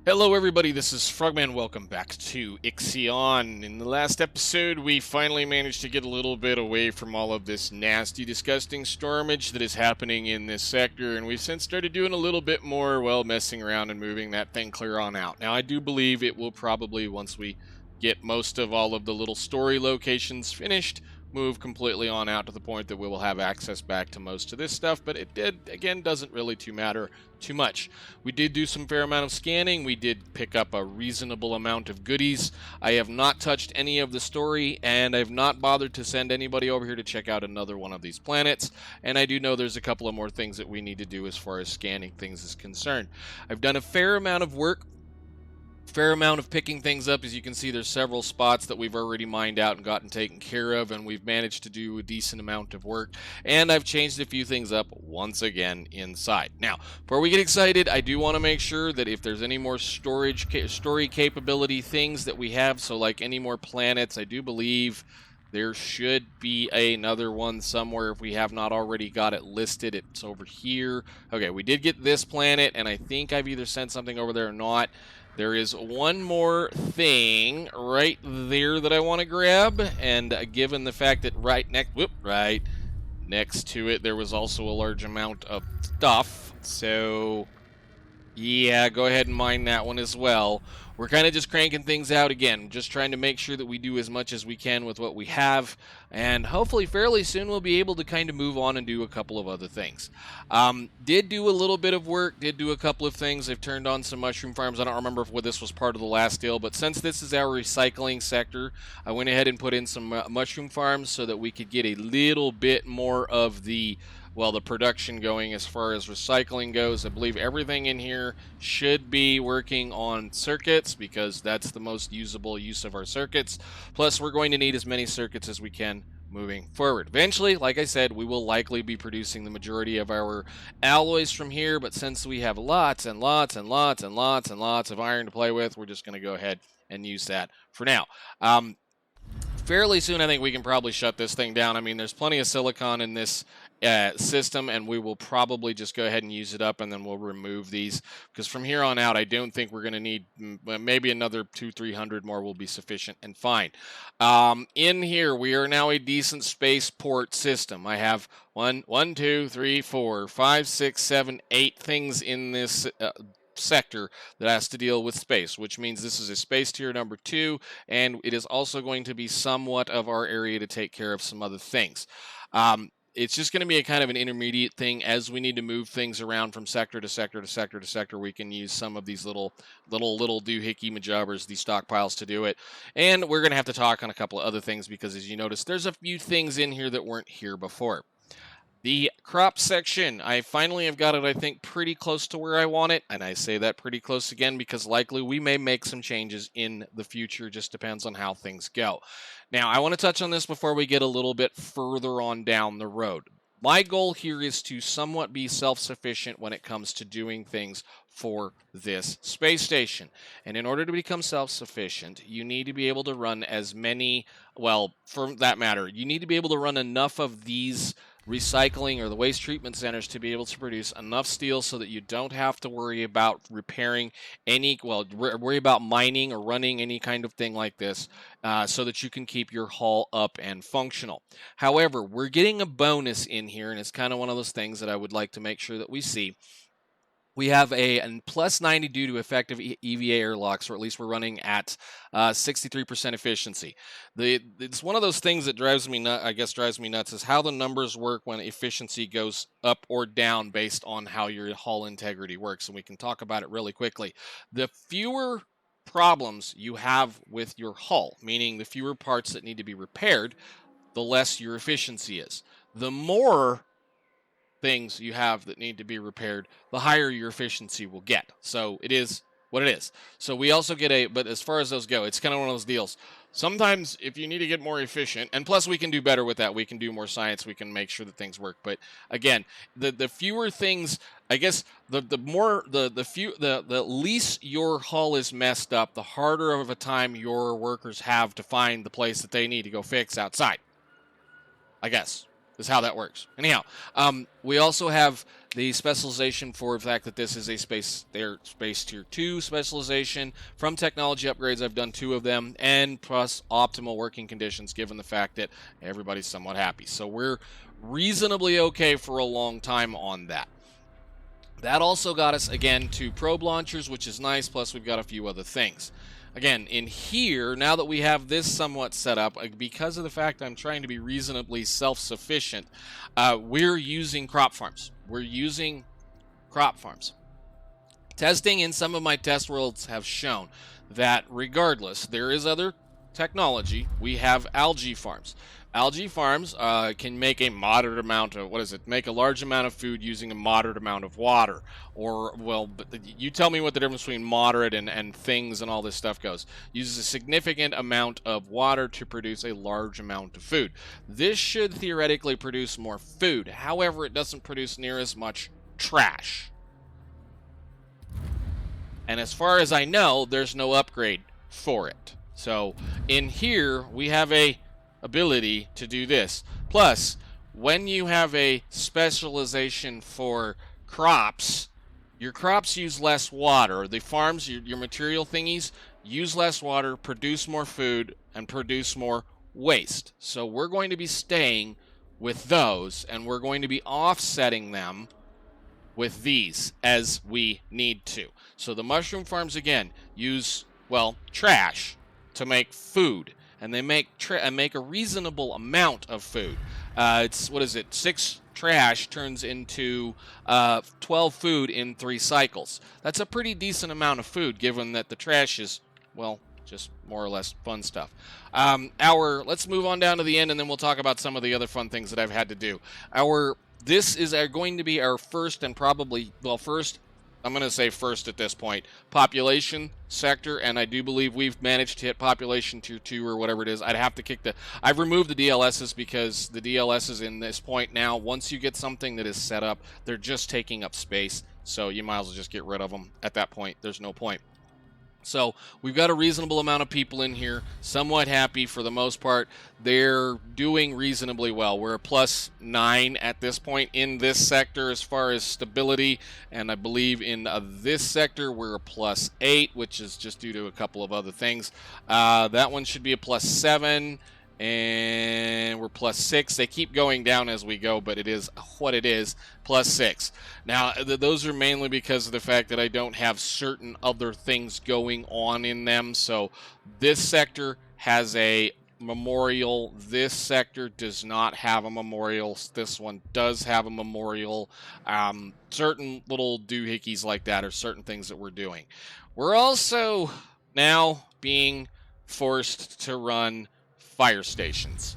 Hello everybody, this is Frogman. Welcome back to IXION. In the last episode, we finally managed to get a little bit away from all of this nasty, disgusting stormage that is happening in this sector, and we've since started doing a little bit more, well, messing around and moving that thing clear on out. Now, I do believe it will probably, once we get most of all of the little story locations finished, move completely on out to the point that we will have access back to most of this stuff, but again, doesn't really matter too much. We did do some fair amount of scanning. We did pick up a reasonable amount of goodies. I have not touched any of the story, and I've not bothered to send anybody over here to check out another one of these planets, and I do know there's a couple of more things that we need to do as far as scanning things is concerned. I've done a fair amount of work, fair amount of picking things up. As you can see, there's several spots that we've already mined out and gotten taken care of, and we've managed to do a decent amount of work, and I've changed a few things up once again inside. Now, before we get excited, I do want to make sure that if there's any more story capability things that we have, so like any more planets, I do believe there should be another one somewhere if we have not already got it listed. It's over here. Okay, we did get this planet, and I think I've either sent something over there or not. There is one more thing right there that I want to grab, and given the fact that right next to it there was also a large amount of stuff, so yeah, go ahead and mine that one as well. We're kind of just cranking things out again, just trying to make sure that we do as much as we can with what we have, and hopefully fairly soon we'll be able to kind of move on and do a couple of other things. Did do a little bit of work, did do a couple of things. I've turned on some mushroom farms. I don't remember if this was part of the last deal, but since this is our recycling sector, I went ahead and put in some mushroom farms so that we could get a little bit more of the production going as far as recycling goes. I believe everything in here should be working on circuits because that's the most usable use of our circuits. Plus, we're going to need as many circuits as we can moving forward. Eventually, like I said, we will likely be producing the majority of our alloys from here, but since we have lots and lots and lots and lots and lots of iron to play with, we're just going to go ahead and use that for now. Fairly soon, I think we can probably shut this thing down. I mean, there's plenty of silicon in this system, and we will probably just go ahead and use it up, and then we'll remove these, because from here on out, I don't think we're going to need maybe another 200-300 more will be sufficient and fine. In here, we are now a decent spaceport system. I have 1, 2, 3, 4, 5, 6, 7, 8 things in this sector that has to deal with space, which means this is a space tier number 2, and it is also going to be somewhat of our area to take care of some other things. It's just going to be a kind of an intermediate thing. As we need to move things around from sector to sector to sector to sector, we can use some of these little doohickey majobbers, these stockpiles, to do it. And we're going to have to talk on a couple of other things because, as you notice, there's a few things in here that weren't here before. The crop section, I finally have got it, I think, pretty close to where I want it. And I say that pretty close again because likely we may make some changes in the future. Just depends on how things go. Now, I want to touch on this before we get a little bit further on down the road. My goal here is to somewhat be self-sufficient when it comes to doing things for this space station. And in order to become self-sufficient, you need to be able to run as many, well, for that matter, you need to be able to run enough of these recycling or the waste treatment centers to be able to produce enough steel so that you don't have to worry about repairing any, worry about mining or running any kind of thing like this, so that you can keep your hull up and functional. However, we're getting a bonus in here, and it's kind of one of those things that I would like to make sure that we see. We have a plus 90 due to effective EVA airlocks, or at least we're running at 63% efficiency. It's one of those things that drives me nuts, is how the numbers work when efficiency goes up or down based on how your hull integrity works, and we can talk about it really quickly. The fewer problems you have with your hull, meaning the fewer parts that need to be repaired, the less your efficiency is. The more things you have that need to be repaired, the higher your efficiency will get. So it is what it is. So we also get but as far as those go, it's kind of one of those deals. Sometimes if you need to get more efficient, and plus we can do better with that, we can do more science, we can make sure that things work. But again, the fewer things, I guess, the least your hull is messed up, the harder of a time your workers have to find the place that they need to go fix outside, I guess. is how that works. Anyhow, we also have the specialization for the fact that this is a space tier 2 specialization. From technology upgrades, I've done 2 of them, and plus optimal working conditions given the fact that everybody's somewhat happy. So we're reasonably okay for a long time on that. That also got us, again, to probe launchers, which is nice, plus we've got a few other things. Again, in here, now that we have this somewhat set up, because of the fact I'm trying to be reasonably self-sufficient, we're using crop farms. We're using crop farms. Testing in some of my test worlds have shown that regardless, there is other technology. We have algae farms. Algae farms can make a moderate amount of, make a large amount of food using a moderate amount of water. Or, well, you tell me what the difference between moderate and things and all this stuff goes. Uses a significant amount of water to produce a large amount of food. This should theoretically produce more food. However, it doesn't produce near as much trash. And as far as I know, there's no upgrade for it. So in here, we have a ability to do this. Plus, when you have a specialization for crops, your crops use less water. The farms, your material thingies, use less water, produce more food, and produce more waste. So we're going to be staying with those, and we're going to be offsetting them with these as we need to. So the mushroom farms, again, use, well, trash to make food. And they make a reasonable amount of food. It's, 6 trash turns into 12 food in 3 cycles. That's a pretty decent amount of food, given that the trash is, well, just more or less fun stuff. Let's move on down to the end, and then we'll talk about some of the other fun things that I've had to do. This is going to be our first and probably, well, I'm going to say first at this point, population sector, and I do believe we've managed to hit population tier 2 or whatever it is. I've removed the DLSs because the DLSs in this point now, once you get something that is set up, they're just taking up space, so you might as well just get rid of them at that point. There's no point. So we've got a reasonable amount of people in here, somewhat happy for the most part. They're doing reasonably well. We're a +9 at this point in this sector as far as stability, and I believe in this sector we're a +8, which is just due to a couple of other things. That one should be a +7. And we're +6. They keep going down as we go, but it is what it is, +6. Now, those are mainly because of the fact that I don't have certain other things going on in them. So this sector has a memorial. This sector does not have a memorial. This one does have a memorial. Certain little doohickeys like that are certain things that we're doing. We're also now being forced to run fire stations.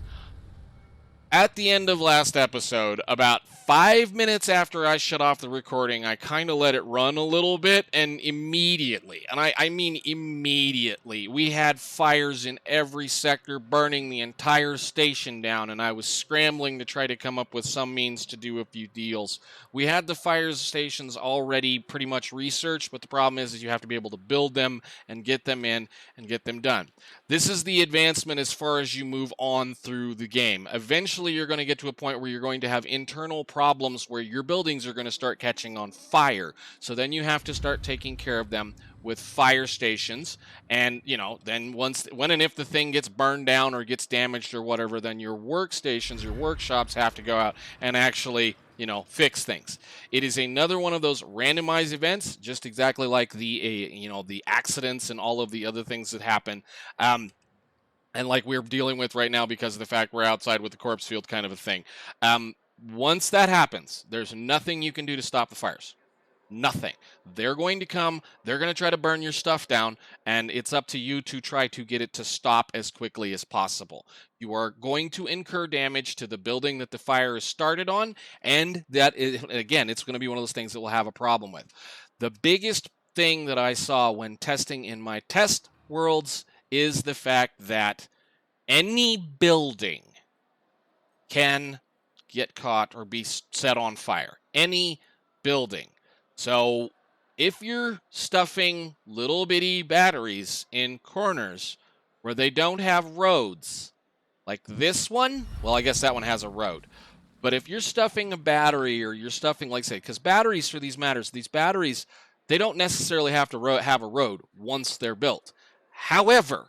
At the end of last episode, about 5 minutes after I shut off the recording, I kind of let it run a little bit, and immediately, and I mean immediately, we had fires in every sector burning the entire station down, and I was scrambling to try to come up with some means to do a few deals. We had the fire stations already pretty much researched, but the problem is you have to be able to build them and get them in and get them done. This is the advancement as far as you move on through the game. Eventually, you're going to get to a point where you're going to have internal problems where your buildings are going to start catching on fire. So then you have to start taking care of them with fire stations. And, then when and if the thing gets burned down or gets damaged or whatever, then your workstations, your workshops have to go out and actually fix things. It is another one of those randomized events, just exactly like the accidents and all of the other things that happen. And like we're dealing with right now because of the fact we're outside with the corpse field kind of a thing. Once that happens, there's nothing you can do to stop the fires. Nothing. They're going to come, they're going to try to burn your stuff down, and it's up to you to try to get it to stop as quickly as possible. You are going to incur damage to the building that the fire is started on, and that is, again, it's going to be one of those things that we'll have a problem with. The biggest thing that I saw when testing in my test worlds is the fact that any building can get caught or be set on fire. Any building. So if you're stuffing little bitty batteries in corners where they don't have roads, like this one, well, I guess that one has a road. But if you're stuffing a battery, or you're stuffing, like say, because batteries, for these matters, these batteries, they don't necessarily have to have a road once they're built. However,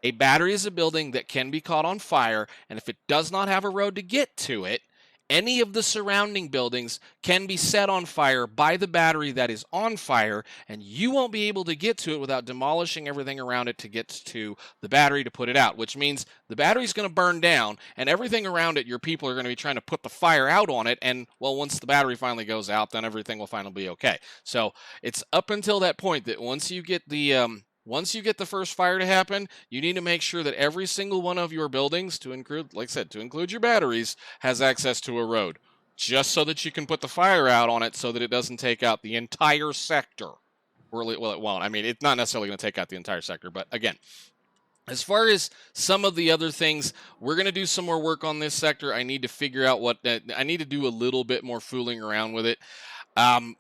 a battery is a building that can be caught on fire, and if it does not have a road to get to it, any of the surrounding buildings can be set on fire by the battery that is on fire, and you won't be able to get to it without demolishing everything around it to get to the battery to put it out, which means the battery's going to burn down, and everything around it, your people are going to be trying to put the fire out on it, and, well, once the battery finally goes out, then everything will finally be okay. So it's up until that point that once you get the first fire to happen, you need to make sure that every single one of your buildings, to include, like I said, to include your batteries, has access to a road, just so that you can put the fire out on it so that it doesn't take out the entire sector. Well, it won't. I mean, it's not necessarily going to take out the entire sector, but again, as far as some of the other things, we're going to do some more work on this sector. I need to figure out I need to do a little bit more fooling around with it.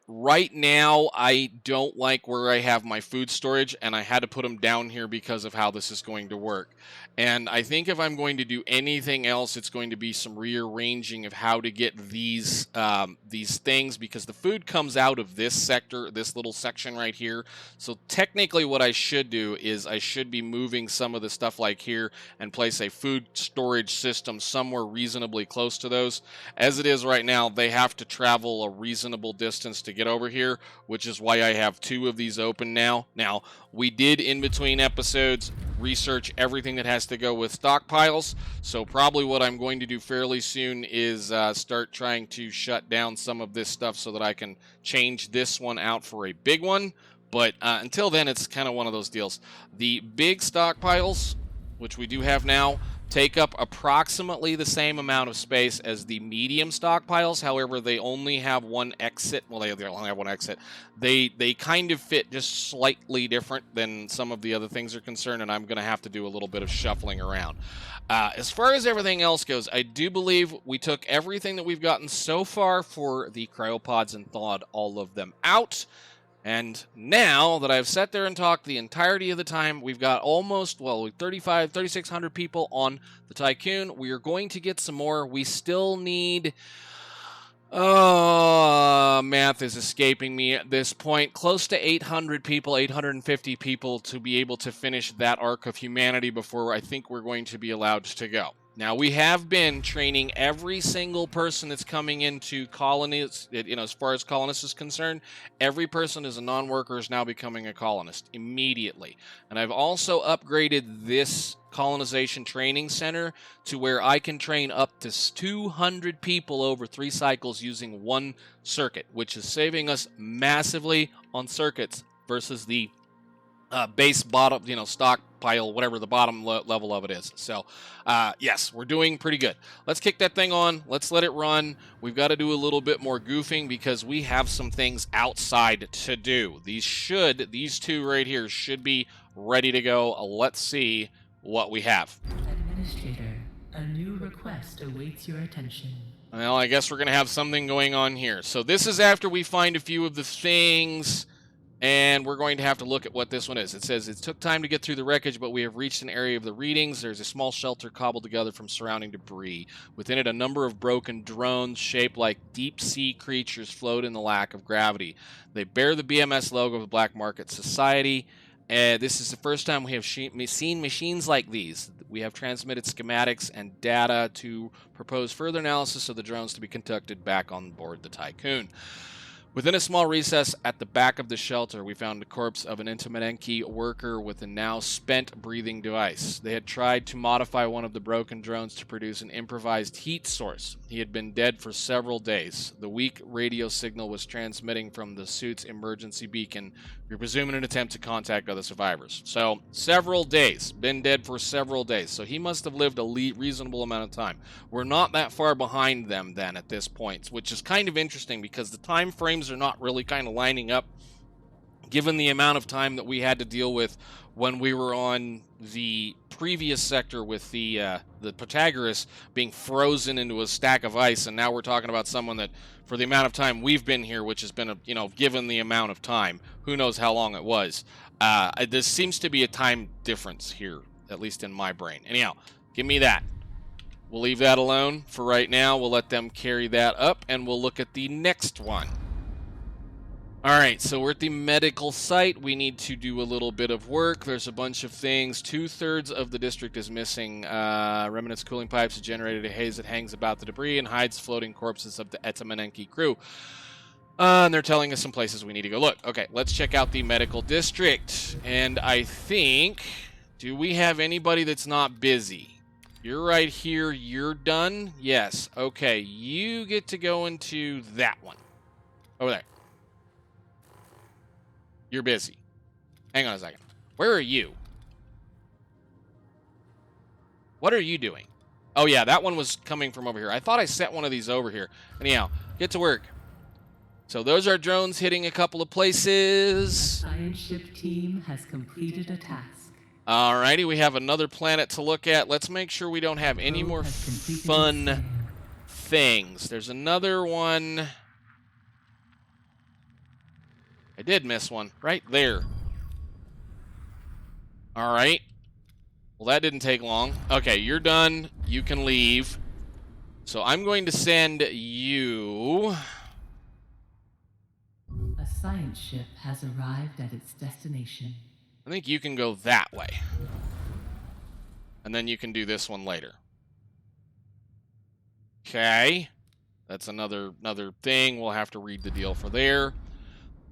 Right now, I don't like where I have my food storage, and I had to put them down here because of how this is going to work. And I think if I'm going to do anything else, it's going to be some rearranging of how to get these things, because the food comes out of this sector, this little section right here. So technically what I should do is I should be moving some of the stuff like here and place a food storage system somewhere reasonably close to those. As it is right now, they have to travel a reasonable distance to get over here, which is why I have 2 of these open now. Now, we did, in between episodes, research everything that has to go with stockpiles, so probably what I'm going to do fairly soon is start trying to shut down some of this stuff so that I can change this one out for a big one. But until then, it's kind of one of those deals. The big stockpiles, which we do have now, take up approximately the same amount of space as the medium stockpiles. However, they only have one exit. Well, they only have one exit. They kind of fit just slightly different than some of the other things are concerned, and I'm going to have to do a little bit of shuffling around. As far as everything else goes, I do believe we took everything that we've gotten so far for the cryopods and thawed all of them out. And now that I've sat there and talked the entirety of the time, we've got almost, 3,600 people on the Tiqqun. We are going to get some more. We still need, math is escaping me at this point, close to 800 people, 850 people to be able to finish that arc of humanity before I think we're going to be allowed to go. Now, we have been training every single person that's coming into colonies, as far as colonists is concerned. Every person is a non-worker is now becoming a colonist immediately. And I've also upgraded this colonization training center to where I can train up to 200 people over 3 cycles using one circuit, which is saving us massively on circuits versus the base bottom, stockpile, whatever the bottom level of it is. So, yes, we're doing pretty good. Let's kick that thing on. Let's let it run. We've got to do a little bit more goofing because we have some things outside to do. These 2 right here should be ready to go. Let's see what we have. Administrator, a new request awaits your attention. Well, I guess we're going to have something going on here. So this is after we find a few of the things, and we're going to have to look at what this one is. It says, it took time to get through the wreckage, but we have reached an area of the readings. There's a small shelter cobbled together from surrounding debris. Within it, a number of broken drones shaped like deep-sea creatures float in the lack of gravity. They bear the BMS logo of the Black Market Society. This is the first time we have seen machines like these. We have transmitted schematics and data to propose further analysis of the drones to be conducted back on board the Tiqqun. Within a small recess at the back of the shelter, we found the corpse of an Intimatenki worker with a now spent breathing device. They had tried to modify one of the broken drones to produce an improvised heat source. He had been dead for several days. The weak radio signal was transmitting from the suit's emergency beacon. We presume in an attempt to contact other survivors. So, several days. Been dead for several days. So he must have lived a reasonable amount of time. We're not that far behind them then at this point, which is kind of interesting because the time frames are not really kind of lining up given the amount of time that we had to deal with when we were on the previous sector with the Pythagoras being frozen into a stack of ice, and now we're talking about someone that, for the amount of time we've been here, which has been, given the amount of time, who knows how long it was. There seems to be a time difference here, at least in my brain. Anyhow, give me that. We'll leave that alone for right now. We'll let them carry that up, and we'll look at the next one. All right, so we're at the medical site. We need to do a little bit of work. There's a bunch of things. 2/3 of the district is missing. Remnants cooling pipes have generated a haze that hangs about the debris and hides floating corpses of the EP19 crew. And they're telling us some places we need to go look. Okay, let's check out the medical district. And I think, do we have anybody that's not busy? You're right here. You're done? Yes. Okay, you get to go into that one. Over there. You're busy. Hang on a second. Where are you? What are you doing? Oh, yeah, that one was coming from over here. I thought I set one of these over here. Anyhow, get to work. So those are drones hitting a couple of places. The science ship team has completed a task. Alrighty, we have another planet to look at. Let's make sure we don't have any more fun things. There's another one. I did miss one right there. All right. Well, that didn't take long. Okay, you're done. You can leave. So I'm going to send you... A science ship has arrived at its destination. I think you can go that way. And then you can do this one later. Okay. That's another thing. We'll have to read the deal for there.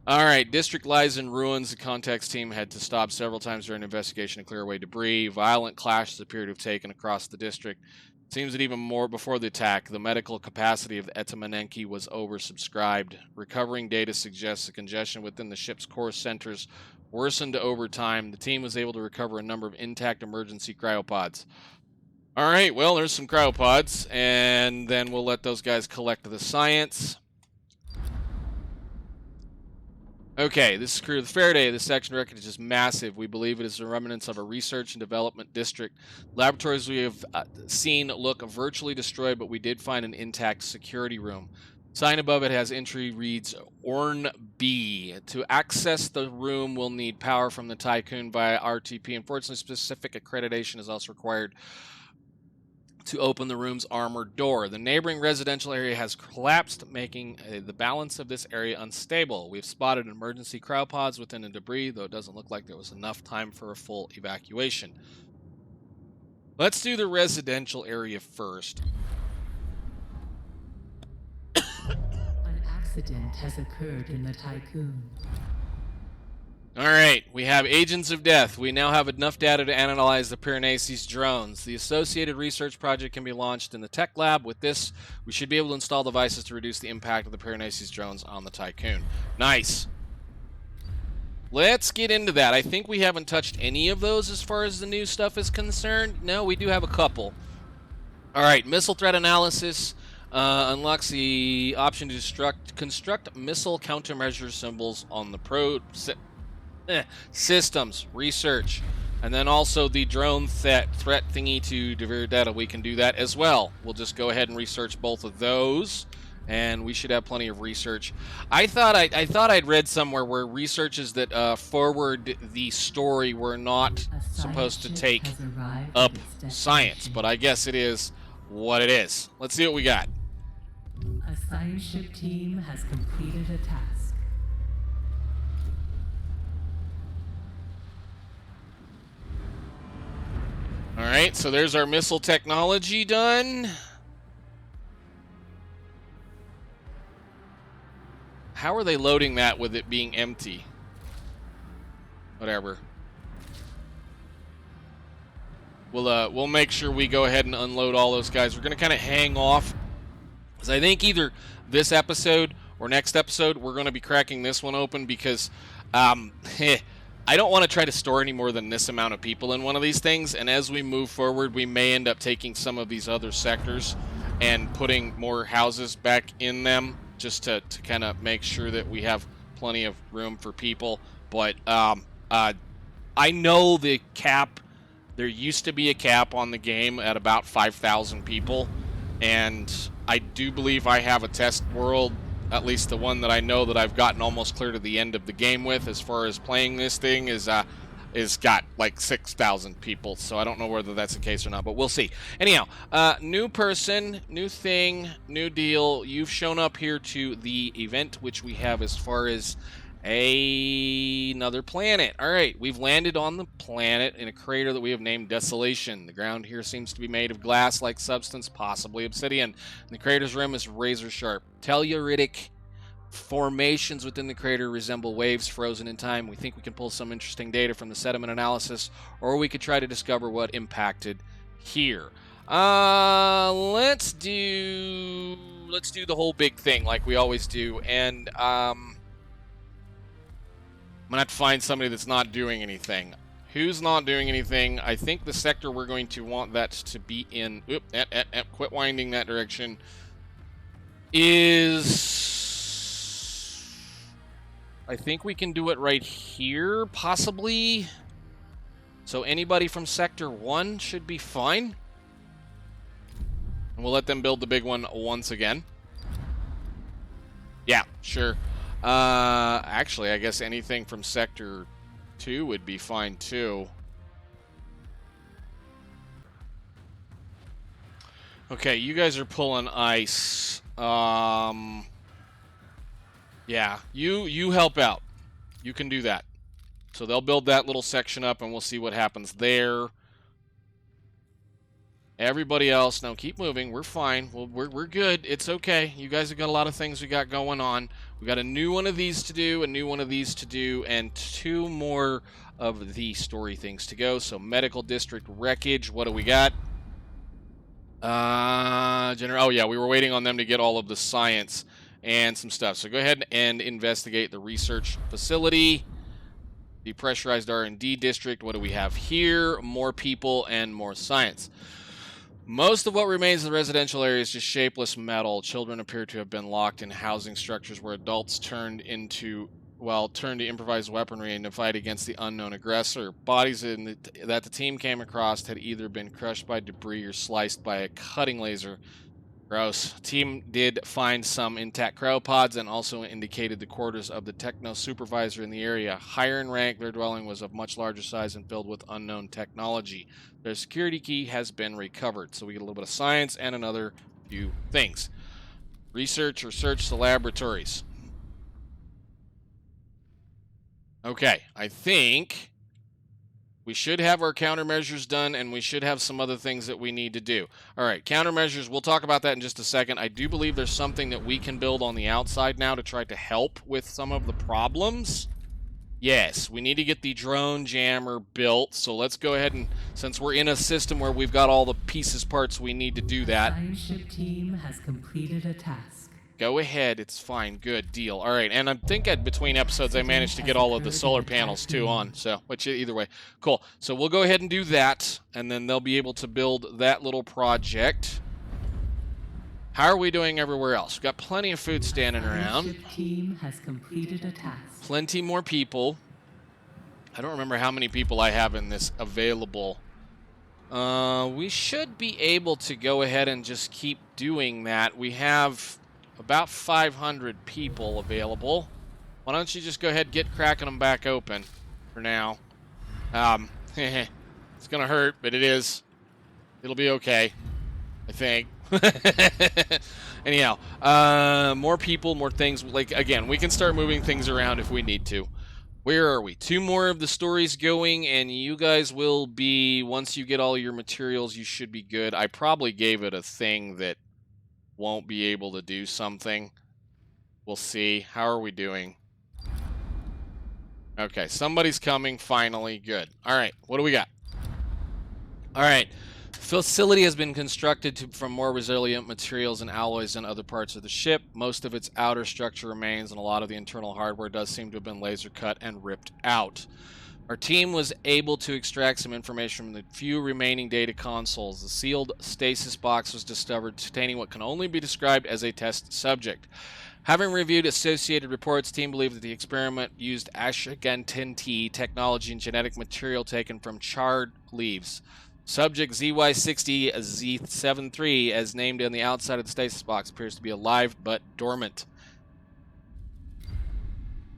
All right, district lies in ruins. The contacts team had to stop several times during the investigation to clear away debris. Violent clashes appear to have taken across the district. It seems that even more before the attack, the medical capacity of the EP19 was oversubscribed. Recovering data suggests the congestion within the ship's core centers worsened over time. The team was able to recover a number of intact emergency cryopods. All right, well, there's some cryopods, and then we'll let those guys collect the science. Okay, this is crew of the Faraday. This section wreckage is massive. We believe it is the remnants of a research and development district. Laboratories we have seen look virtually destroyed, but we did find an intact security room. Sign above it has entry reads Orn B. To access the room, we'll need power from the Tiqqun via RTP. Unfortunately, specific accreditation is also required to open the room's armored door. The neighboring residential area has collapsed, making the balance of this area unstable. We've spotted emergency cryopods within the debris, though it doesn't look like there was enough time for a full evacuation. Let's do the residential area first. An accident has occurred in the Tiqqun. All right, we have Agents of Death. We now have enough data to analyze the perilous drones. The associated research project can be launched in the tech lab. With this, we should be able to install devices to reduce the impact of the perilous drones on the Tiqqun. Nice. Let's get into that. I think we haven't touched any of those as far as the new stuff is concerned. No, we do have a couple. All right, missile threat analysis unlocks the option to construct missile countermeasure symbols on the systems research, and then also the drone threat thingy to divert data. We can do that as well. We'll just go ahead and research both of those, and we should have plenty of research. I thought I'd read somewhere where researches that forward the story were not supposed to take up science, but I guess it is what it is. Let's see what we got. A science ship team has completed a task. All right, so there's our missile technology done. How are they loading that with it being empty? Whatever. We'll make sure we go ahead and unload all those guys. We're going to kind of hang off, because I think either this episode or next episode we're going to be cracking this one open, because I don't want to try to store any more than this amount of people in one of these things, and as we move forward, we may end up taking some of these other sectors and putting more houses back in them, just to kind of make sure that we have plenty of room for people. But I know the cap, there used to be a cap on the game at about 5,000 people, and I do believe I have a test world, at least the one that I know that I've gotten almost clear to the end of the game with, as far as playing this thing, is is got like 6,000 people, so I don't know whether that's the case or not, but we'll see. Anyhow, new person, new thing, new deal. You've shown up here to the event, which we have as far as another planet. All right, we've landed on the planet in a crater that we have named Desolation. The ground here seems to be made of glass-like substance, possibly obsidian. And the crater's rim is razor-sharp. Telluritic formations within the crater resemble waves frozen in time. We think we can pull some interesting data from the sediment analysis, or we could try to discover what impacted here. Let's do the whole big thing like we always do, and I'm gonna have to find somebody that's not doing anything. Who's not doing anything? I think the sector we're going to want that to be in, quit winding that direction, is, I think we can do it right here, possibly. So anybody from Sector 1 should be fine. And we'll let them build the big one once again. Yeah, sure. Actually, I guess anything from Sector 2 would be fine too. Okay, you guys are pulling ice. Yeah, you help out. You can do that. So they'll build that little section up, and we'll see what happens there. Everybody else, now keep moving. We're fine. We're good. It's okay. You guys have got a lot of things we got going on. We got a new one of these to do, a new one of these to do, and 2 more of the story things to go. So medical district wreckage. What do we got? Oh yeah, we were waiting on them to get all of the science and some stuff. So go ahead and investigate the research facility. Depressurized R&D district. What do we have here? More people and more science. Most of what remains of the residential area is just shapeless metal. Children appear to have been locked in housing structures where adults turned to improvised weaponry and to fight against the unknown aggressor. Bodies that the team came across had either been crushed by debris or sliced by a cutting laser. Gross. Team did find some intact cryopods and also indicated the quarters of the techno supervisor in the area. Higher in rank, their dwelling was of much larger size and filled with unknown technology. Their security key has been recovered. So we get a little bit of science and another few things. Research or search the laboratories. Okay, I think we should have our countermeasures done, and we should have some other things that we need to do. All right, countermeasures, we'll talk about that in just a second. I do believe there's something that we can build on the outside now to try to help with some of the problems. Yes, we need to get the drone jammer built, so let's go ahead and, since we're in a system where we've got all the pieces, parts, we need to do that. The science ship team has completed a task. Go ahead, it's fine, good deal. All right, and I think between episodes I managed to get all of the solar panels too on, so, which either way, cool. So we'll go ahead and do that, and then they'll be able to build that little project. How are we doing everywhere else? We've got plenty of food standing around. The ship team has completed a task. Plenty more people. I don't remember how many people I have in this available. We should be able to go ahead and just keep doing that. We have about 500 people available. Why don't you just go ahead and get cracking them back open for now. It's gonna hurt, but it is. It'll be okay, I think. Anyhow, more people, more things. Like, again, we can start moving things around if we need to. Where are we? 2 more of the stories going, and you guys will be, once you get all your materials, you should be good. I probably gave it a thing that won't be able to do something. We'll see. How are we doing? Okay, somebody's coming finally. Good. All right, what do we got? All right. Facility has been constructed from more resilient materials and alloys than other parts of the ship. Most of its outer structure remains, and a lot of the internal hardware does seem to have been laser cut and ripped out. Our team was able to extract some information from the few remaining data consoles. The sealed stasis box was discovered containing what can only be described as a test subject. Having reviewed associated reports, team believed that the experiment used ashwagandha technology and genetic material taken from charred leaves. Subject ZY60Z73, as named on the outside of the stasis box, appears to be alive but dormant.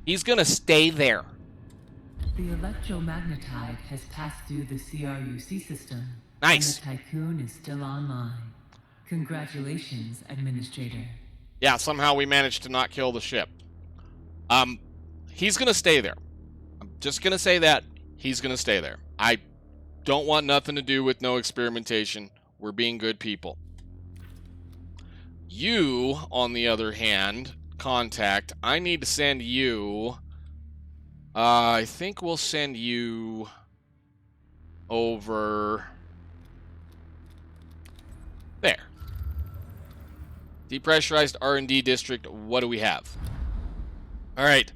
He's gonna stay there. The electromagnetite has passed through the CRUC system. Nice. And the Tiqqun is still online. Congratulations, Administrator. Yeah, somehow we managed to not kill the ship. He's gonna stay there. I'm just gonna say that. He's gonna stay there. I don't want nothing to do with no experimentation. We're being good people. You, on the other hand, Contact, I need to send you... I think we'll send you over there. Depressurized R&D district, what do we have? All right.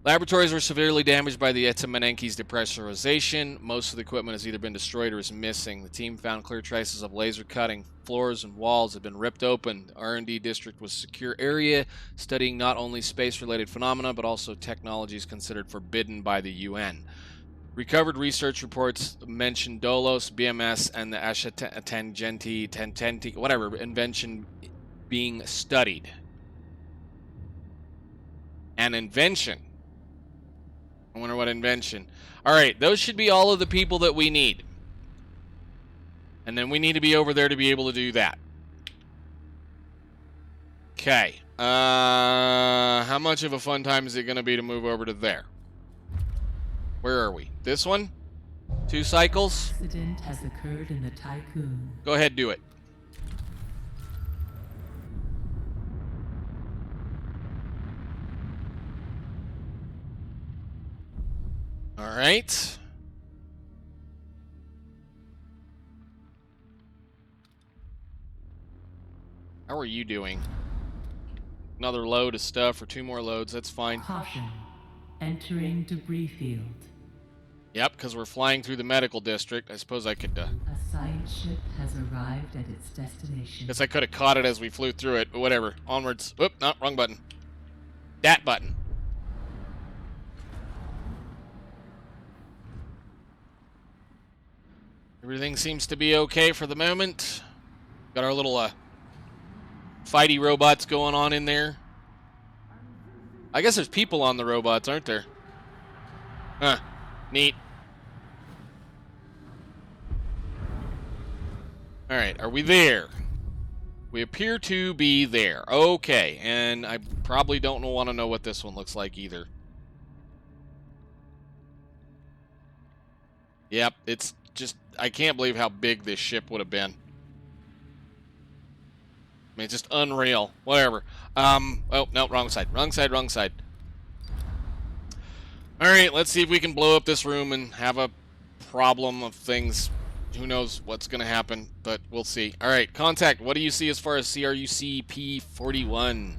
Laboratories were severely damaged by the Etamanenki's depressurization. Most of the equipment has either been destroyed or is missing. The team found clear traces of laser cutting. Floors and walls had been ripped open. The R&D district was a secure area, studying not only space-related phenomena, but also technologies considered forbidden by the UN. Recovered research reports mention DOLOS, BMS, and the Tangenti, whatever, invention being studied. An invention. I wonder what invention. Alright, those should be all of the people that we need. And then we need to be over there to be able to do that. Okay. How much of a fun time is it going to be to move over to there? Where are we? This one? 2 cycles? Accident has occurred in the Tiqqun. Go ahead, do it. All right. How are you doing? Another load of stuff or 2 more loads, that's fine. Caution. Entering debris field. Yep, because we're flying through the medical district. I suppose I could... A science ship has arrived at its destination. Guess I could have caught it as we flew through it, but whatever. Onwards. Oop, no, wrong button. That button. Everything seems to be okay for the moment. Got our little fighty robots going on in there. I guess there's people on the robots, aren't there? Huh. Neat. Alright, are we there? We appear to be there. Okay, and I probably don't want to know what this one looks like either. Yep, it's just... I can't believe how big this ship would have been. I mean, it's just unreal. Whatever. Oh, no, wrong side. Wrong side, wrong side. Alright, let's see if we can blow up this room and have a problem of things. Who knows what's going to happen, but we'll see. Alright, Contact, what do you see as far as CRUC P41?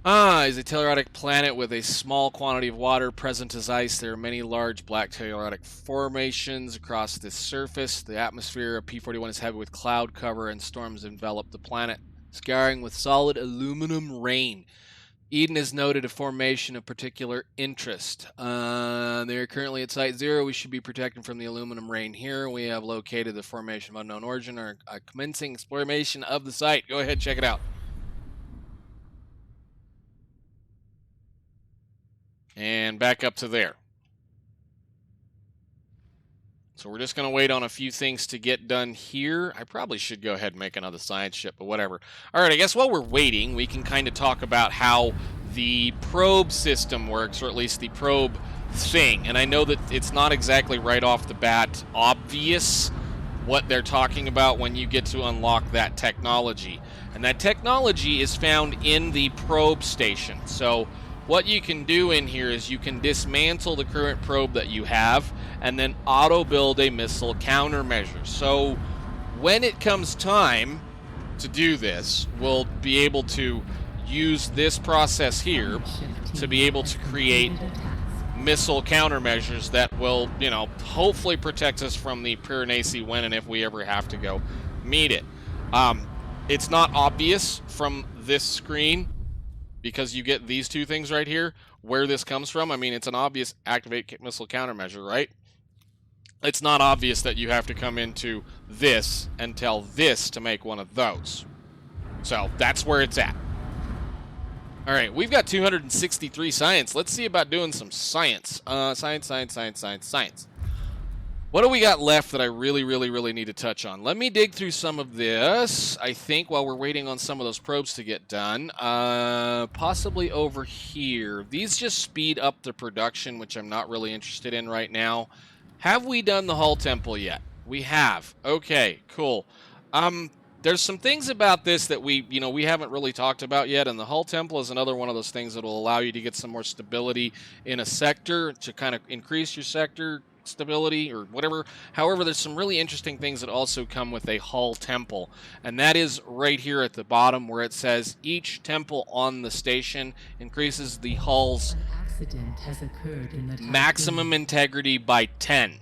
Is a telluric planet with a small quantity of water present as ice. There are many large black telluric formations across this surface. The atmosphere of P41 is heavy with cloud cover and storms envelop the planet, scarring with solid aluminum rain. Eden has noted a formation of particular interest. They are currently at Site 0. We should be protected from the aluminum rain here. We have located the formation of unknown origin or commencing exploration of the site. Go ahead, check it out. And back up to there. So we're just going to wait on a few things to get done here. I probably should go ahead and make another science ship, but whatever. All right, I guess while we're waiting, we can kind of talk about how the probe system works, or at least the probe thing. And I know that it's not exactly right off the bat obvious what they're talking about when you get to unlock that technology. And that technology is found in the probe station. So what you can do in here is you can dismantle the current probe that you have and then auto-build a missile countermeasure. So when it comes time to do this, we'll be able to use this process here to be able to create missile countermeasures that will, you know, hopefully protect us from the Piranesi when and if we ever have to go meet it. It's not obvious from this screen, because you get these 2 things right here, where this comes from. I mean, it's an obvious activate missile countermeasure, right? It's not obvious that you have to come into this and tell this to make one of those. So that's where it's at. All right, we've got 263 science. Let's see about doing some science. Science. What do we got left that I really need to touch on? Let me dig through some of this, I think, while we're waiting on some of those probes to get done. Possibly over here. These just speed up the production, which I'm not really interested in right now. Have we done the Hull Temple yet? We have. Okay, cool. There's some things about this that we haven't really talked about yet, and the Hull Temple is another one of those things that will allow you to get some more stability in a sector to kind of increase your sector stability or whatever. However, there's some really interesting things that also come with a Hull Temple, and that is right here at the bottom where it says each temple on the station increases the hull's maximum integrity by 10,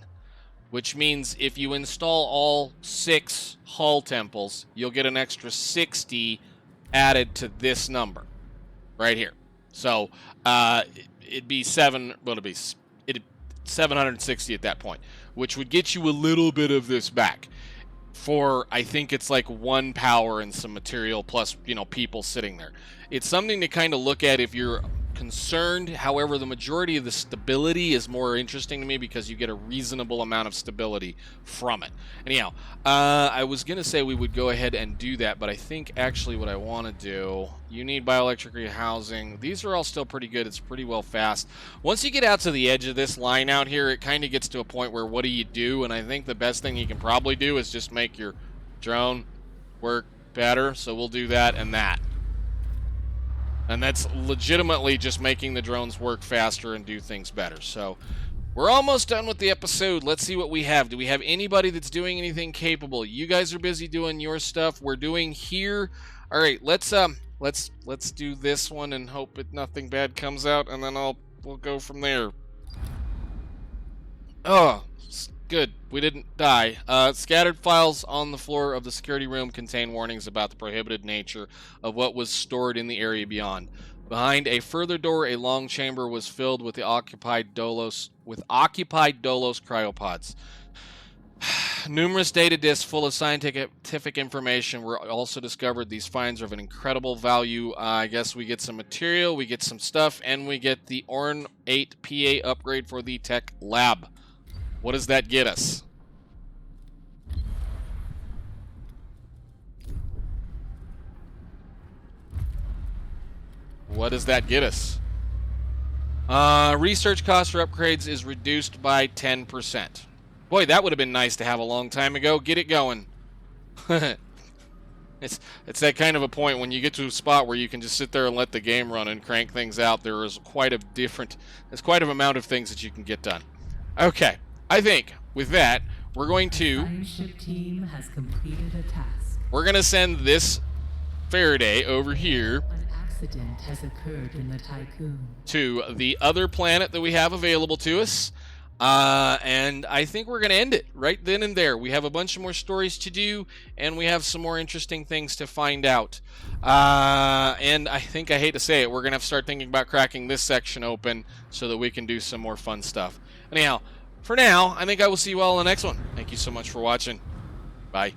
which means if you install all 6 Hull Temples, you'll get an extra 60 added to this number right here. So it'd be 760 at that point, which would get you a little bit of this back for, I think it's like 1 power and some material plus, people sitting there. It's something to kind of look at if you're concerned. However, the majority of the stability is more interesting to me because you get a reasonable amount of stability from it. Anyhow, I was going to say we would go ahead and do that, but I think actually what I want to do, you need bioelectric housing. These are all still pretty good. It's pretty well fast. Once you get out to the edge of this line out here, it kind of gets to a point where what do you do? And I think the best thing you can probably do is just make your drone work better. So we'll do that and that. And that's legitimately just making the drones work faster and do things better. So we're almost done with the episode. Let's see what we have. Do we have anybody that's doing anything capable? You guys are busy doing your stuff. We're doing here. All right, let's do this one and hope that nothing bad comes out, and then we'll go from there. Oh, good. We didn't die. Scattered files on the floor of the security room contain warnings about the prohibited nature of what was stored in the area beyond. Behind a further door, a long chamber was filled with the occupied Dolos cryopods. Numerous data disks full of scientific information were also discovered. These finds are of an incredible value. I guess we get some material, we get some stuff, and we get the Orn 8 PA upgrade for the tech lab. What does that get us? What does that get us? Research cost for upgrades is reduced by 10%. Boy, that would have been nice to have a long time ago. Get it going. It's that kind of a point when you get to a spot where you can just sit there and let the game run and crank things out. There's quite an amount of things that you can get done. Okay, I think with that we're going to. Science ship team has completed a task. We're gonna send this Faraday over here. An accident has occurred in the Tiqqun. To the other planet that we have available to us. And I think we're going to end it right then and there. We have a bunch of more stories to do, and we have some more interesting things to find out. And I think, I hate to say it, we're going to have to start thinking about cracking this section open so that we can do some more fun stuff. Anyhow, for now, I think I will see you all in the next one. Thank you so much for watching. Bye.